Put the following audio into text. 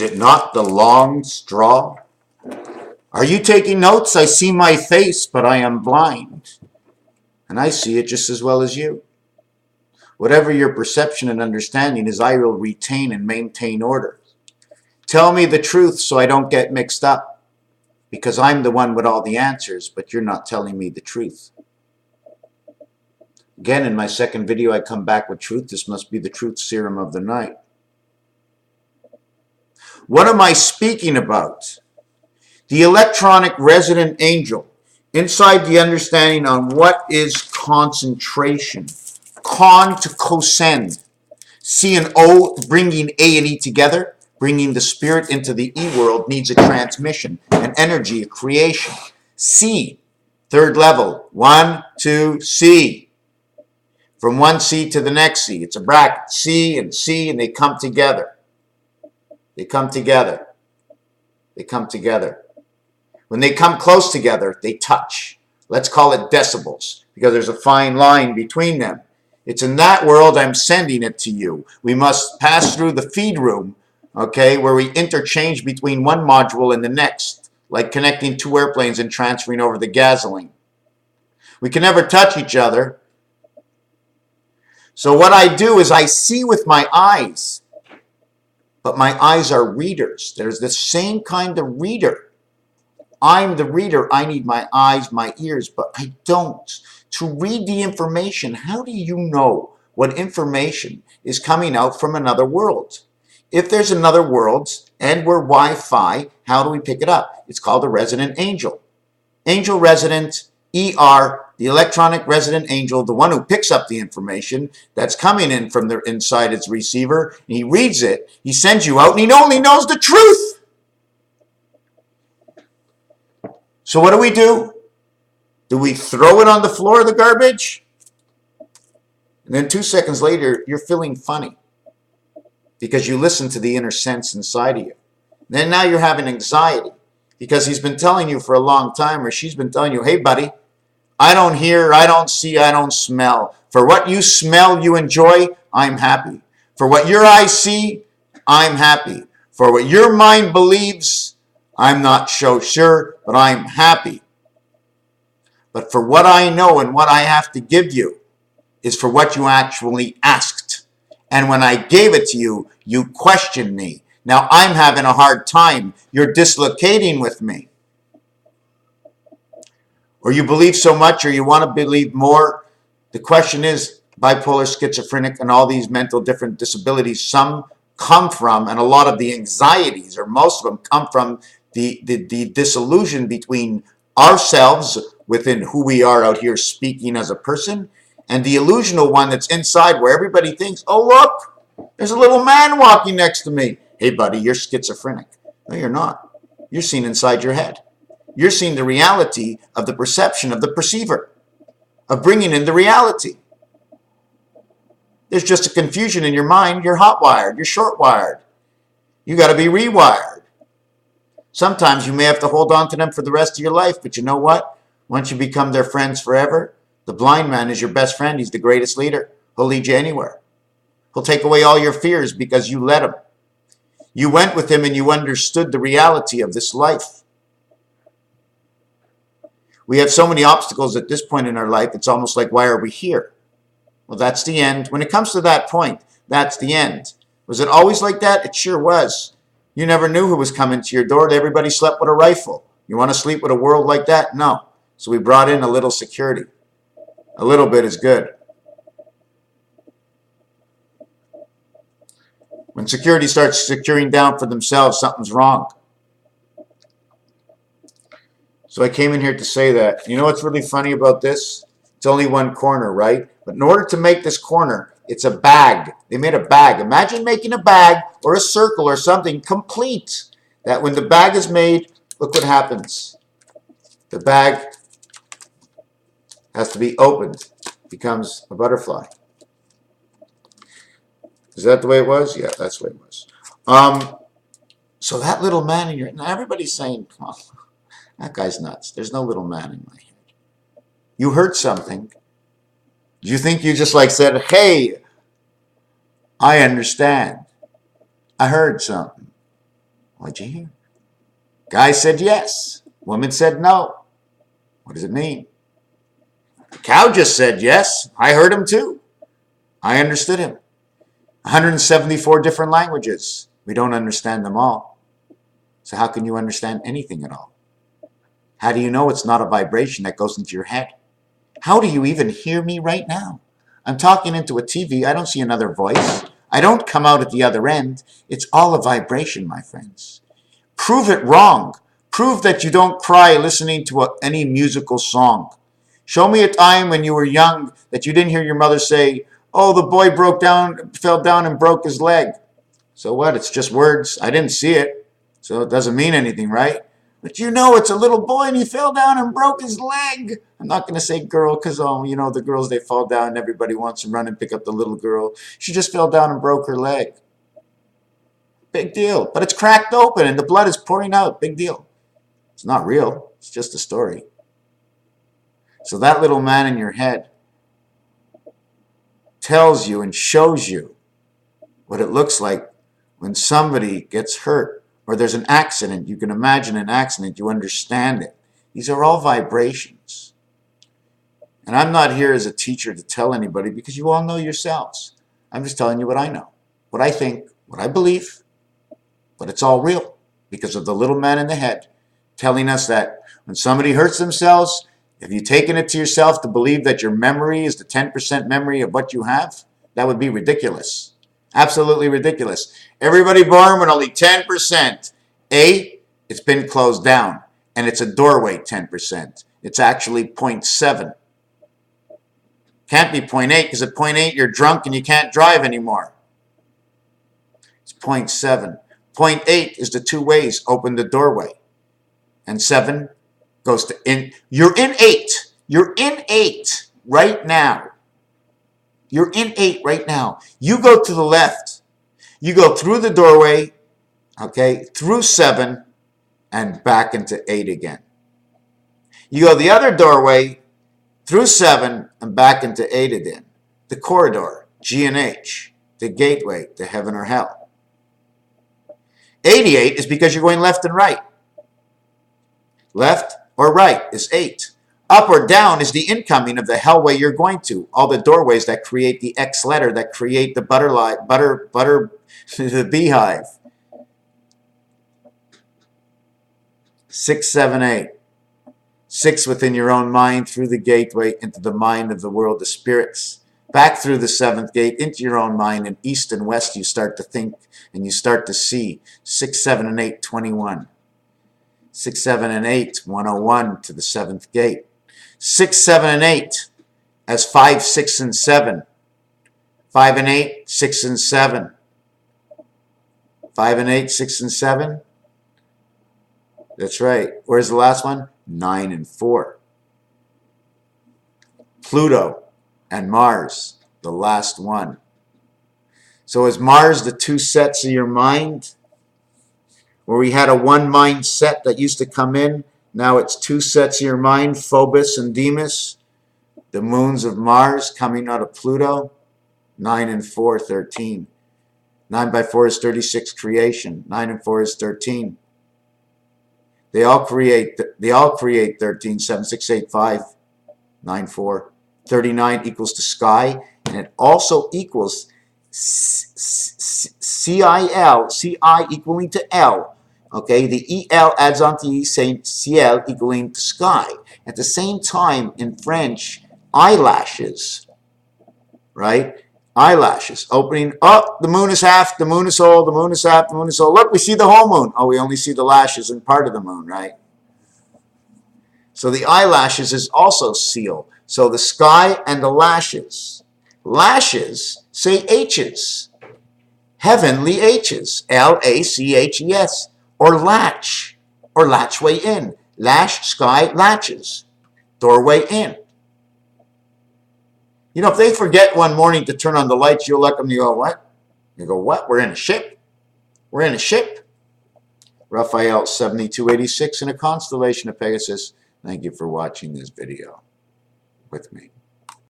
it not the long straw? Are you taking notes? I see my face, but I am blind. And I see it just as well as you. Whatever your perception and understanding is, I will retain and maintain order. Tell me the truth so I don't get mixed up, because I'm the one with all the answers, but you're not telling me the truth. Again, in my second video, I come back with truth. This must be the truth serum of the night. What am I speaking about? The electronic resident angel. Inside the understanding on what is concentration. Con to cosend. C and O, bringing A and E together. Bringing the spirit into the E world needs a transmission, an energy, a creation. C, third level. 1, 2, C. From one C to the next C. It's a bracket. C, and they come together. They come together. They come together. When they come close together, they touch. Let's call it decibels, because there's a fine line between them. It's in that world I'm sending it to you. We must pass through the feed room, okay, where we interchange between one module and the next, like connecting two airplanes and transferring over the gasoline. We can never touch each other. So what I do is I see with my eyes, but my eyes are readers. There's the same kind of reader. I'm the reader. I need my eyes, my ears, but I don't. To read the information, how do you know what information is coming out from another world? If there's another world and we're Wi-Fi, how do we pick it up? It's called a resident angel. Angel resident, ER, the electronic resident angel, the one who picks up the information that's coming in from the inside its receiver, and he reads it, he sends you out, and he only knows the truth. So what do? Do we throw it on the floor of the garbage? And then 2 seconds later, you're feeling funny because you listen to the inner sense inside of you. Then now you're having anxiety because he's been telling you for a long time, or she's been telling you, hey, buddy, I don't hear, I don't see, I don't smell. For what you smell, you enjoy, I'm happy. For what your eyes see, I'm happy. For what your mind believes, I'm not so sure, but I'm happy. But for what I know and what I have to give you is for what you actually asked. And when I gave it to you, you questioned me. Now I'm having a hard time. You're dislocating with me. Or you believe so much, or you want to believe more. The question is, bipolar, schizophrenic, and all these mental different disabilities, some come from, and a lot of the anxieties, or most of them come from the disillusion between ourselves within who we are out here speaking as a person, and the illusional one that's inside where everybody thinks, oh, look, there's a little man walking next to me. Hey, buddy, you're schizophrenic. No, you're not. You're seeing inside your head. You're seeing the reality of the perception of the perceiver, of bringing in the reality. There's just a confusion in your mind. You're hot-wired. You're short-wired. You got to be rewired. Sometimes you may have to hold on to them for the rest of your life, but you know what? Once you become their friends forever, the blind man is your best friend. He's the greatest leader. He'll lead you anywhere. He'll take away all your fears because you let him. You went with him and you understood the reality of this life. We have so many obstacles at this point in our life, it's almost like, why are we here? Well, that's the end. When it comes to that point, that's the end. Was it always like that? It sure was. You never knew who was coming to your door. Everybody slept with a rifle. You want to sleep with a world like that? No. So we brought in a little security. A little bit is good. When security starts securing down for themselves, something's wrong. So I came in here to say that. You know what's really funny about this? It's only one corner, right? But in order to make this corner, it's a bag. They made a bag. Imagine making a bag or a circle or something complete. That when the bag is made, look what happens. The bag has to be opened. It becomes a butterfly. Is that the way it was? Yeah, that's the way it was. So that little man in your... Now everybody's saying, oh, that guy's nuts. There's no little man in my head. You heard something. Do you think you just like said, hey, I understand. I heard something. What'd you hear? Guy said yes. Woman said no. What does it mean? The cow just said yes. I heard him too. I understood him. 174 different languages. We don't understand them all. So how can you understand anything at all? How do you know it's not a vibration that goes into your head? How do you even hear me right now? I'm talking into a TV. I don't see another voice. I don't come out at the other end. It's all a vibration, my friends. Prove it wrong. Prove that you don't cry listening to any musical song. Show me a time when you were young that you didn't hear your mother say, oh, the boy fell down and broke his leg. So what? It's just words. I didn't see it. So it doesn't mean anything, right? But you know it's a little boy and he fell down and broke his leg. I'm not going to say girl because, you know, the girls, they fall down and everybody wants to run and pick up the little girl. She just fell down and broke her leg. Big deal. But it's cracked open and the blood is pouring out. Big deal. It's not real. It's just a story. So that little man in your head tells you and shows you what it looks like when somebody gets hurt or there's an accident. You can imagine an accident. You understand it. These are all vibrations. And I'm not here as a teacher to tell anybody because you all know yourselves. I'm just telling you what I know, what I think, what I believe, but it's all real because of the little man in the head telling us that when somebody hurts themselves, if you've taken it to yourself to believe that your memory is the 10% memory of what you have, that would be ridiculous. Absolutely ridiculous. Everybody born with only 10%. It's been closed down, and it's a doorway 10%. It's actually 0.7. Can't be 0.8 because at 0.8 you're drunk and you can't drive anymore. It's 0.7. 0.8 is the two ways. Open the doorway. And 7 goes to in. You're in 8. You're in 8 right now. You're in 8 right now. You go to the left. You go through the doorway, okay, through 7 and back into 8 again. You go the other doorway through 7 and back into 8 again. The corridor, G and H, the gateway to heaven or hell. 88 is because you're going left and right. Left or right is 8. Up or down is the incoming of the hellway you're going to. All the doorways that create the X letter, that create the the beehive. 6, 7, 8. 6 within your own mind, through the gateway into the mind of the world of spirits. Back through the 7th gate into your own mind, and east and west you start to think and you start to see. 6, 7, and 8, 21. 6, 7, and 8, 101 to the 7th gate. 6, 7, and 8 as 5, 6, and 7. 5 and 8, 6 and 7. 5 and 8, 6 and 7. That's right. Where's the last one? 9 and 4. Pluto and Mars, the last one. So is Mars the two sets of your mind? Where we had a one mind set that used to come in, now it's two sets of your mind, Phobos and Deimos, the moons of Mars coming out of Pluto. 9 and 4, 13. 9 by 4 is 36 creation. 9 and 4 is 13. They all create 13. 7, 6, 8, 5, 9, 4. 39 equals to sky, and it also equals CIL, CI equaling to L. Okay, the EL adds on to E, saying ciel equaling to sky. At the same time, in French, eyelashes, right? Eyelashes, opening, oh, the moon is half, the moon is whole, the moon is half, the moon is whole. Look, we see the whole moon. Oh, we only see the lashes and part of the moon, right? So the eyelashes is also seal. So the sky and the lashes. Lashes say H's. Heavenly H's. L-A-C-H-E-S. Or latch. Or latchway in. Lash, sky, latches. Doorway in. You know, if they forget one morning to turn on the lights, you'll let them, you go, what? You go, what? We're in a ship? We're in a ship? Raphael 7286 in a constellation of Pegasus. Thank you for watching this video with me.